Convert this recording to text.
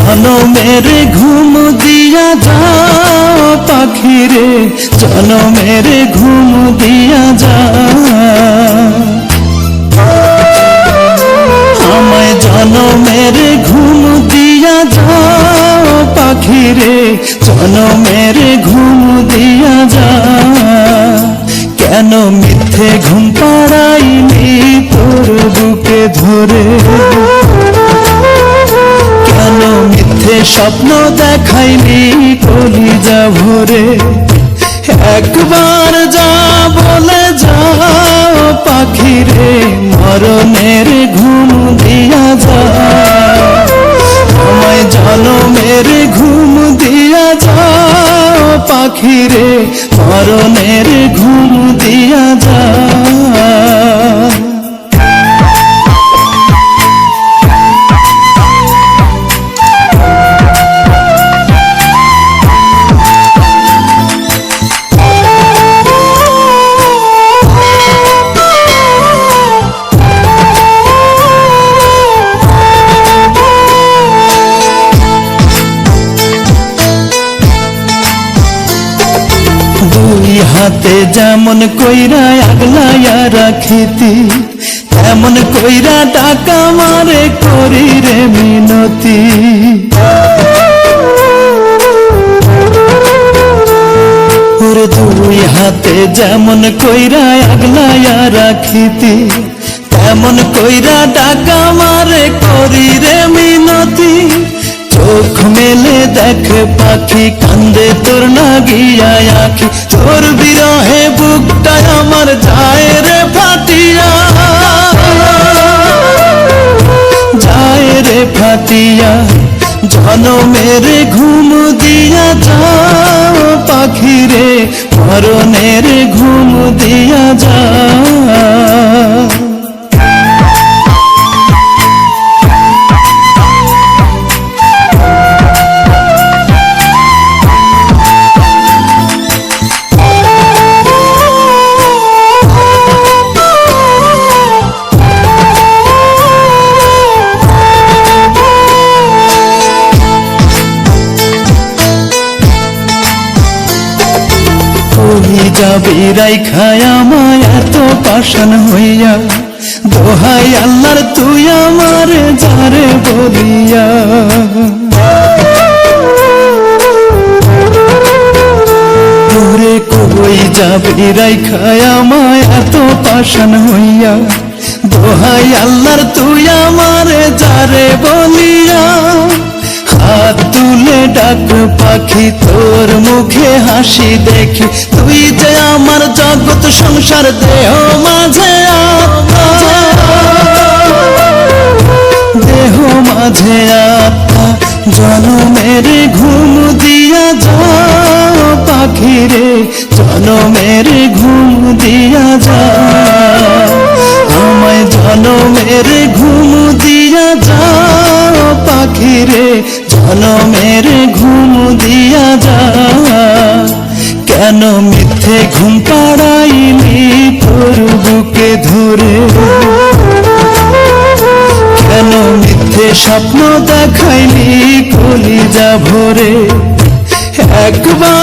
জনমের ঘুম দিয়া যাও পাখি রে, জনমের ঘুম দিয়া যাও, আমায় জনমের ঘুম দিয়া যাও পাখি রে, জনমের ঘুম দিয়া যাও। কেন মিথ্যে ঘুম পাড়াইনি তোর বুকে ধরে, কেন মিথ্যে স্বপ্ন দেখাইনি কলিজা ভরে। একবার যা বলে যাও পাখি রে, মরণের ঘুম দিয়া যাও, আমায় জনমের ঘুম দিয়া যাও পাখি রে, মরণের ঘুম দিয়া যাও। দুই হাতে যেমন কইরা আগলাইয়া রাখিতি, তেমন কইরা টাকা মারে করি রে মিনতি। ওরে দুই হাতে যেমন কইরা আগলাইয়া রাখিতি, তেমন কইরা টাকা মারে করি রে মিনতি। চোখ মেলে দেখ পাখি, কান্দে তোর নাগিয়া আখি, তোর বিরহে বুকটা আমার যায় রে ফাটিয়া, যায় রে ফাটিয়া। জনমের ঘুম দিয়া যাও পাখি রে, মরণের ঘুম দিয়া যাও। তুই যাবি রাইখায় আমায় এত পাষাণ হইয়া, দোহাই আল্লাহর তুই আমারে যারে বলিয়া। তোরে কই যাবি রাইখায় আমায় এত পাষাণ হইয়া, দোহাই আল্লাহর তুই আমারে যারে বলিয়া। হাত তুলে ডাক পাখি, তোর মুখে হাসি দেখি, তুই যে আমার জগৎ সংসার দেহ মাঝে আত্মা, দেহ মাঝে আত্মা। জনমের ঘুম দিয়া যাও পাখি রে, জনমের ঘুম দিয়া যাও, আমায় জনমের ঘুম দিয়া যাও পাখি রে, জনমের ঘুম দিয়া যাও। কেন মিথ্যে ঘুম পাড়াইনি তোর বুকে ধরে, কেন মিথ্যে স্বপ্ন দেখাইনি কলিজা ভরে। একবার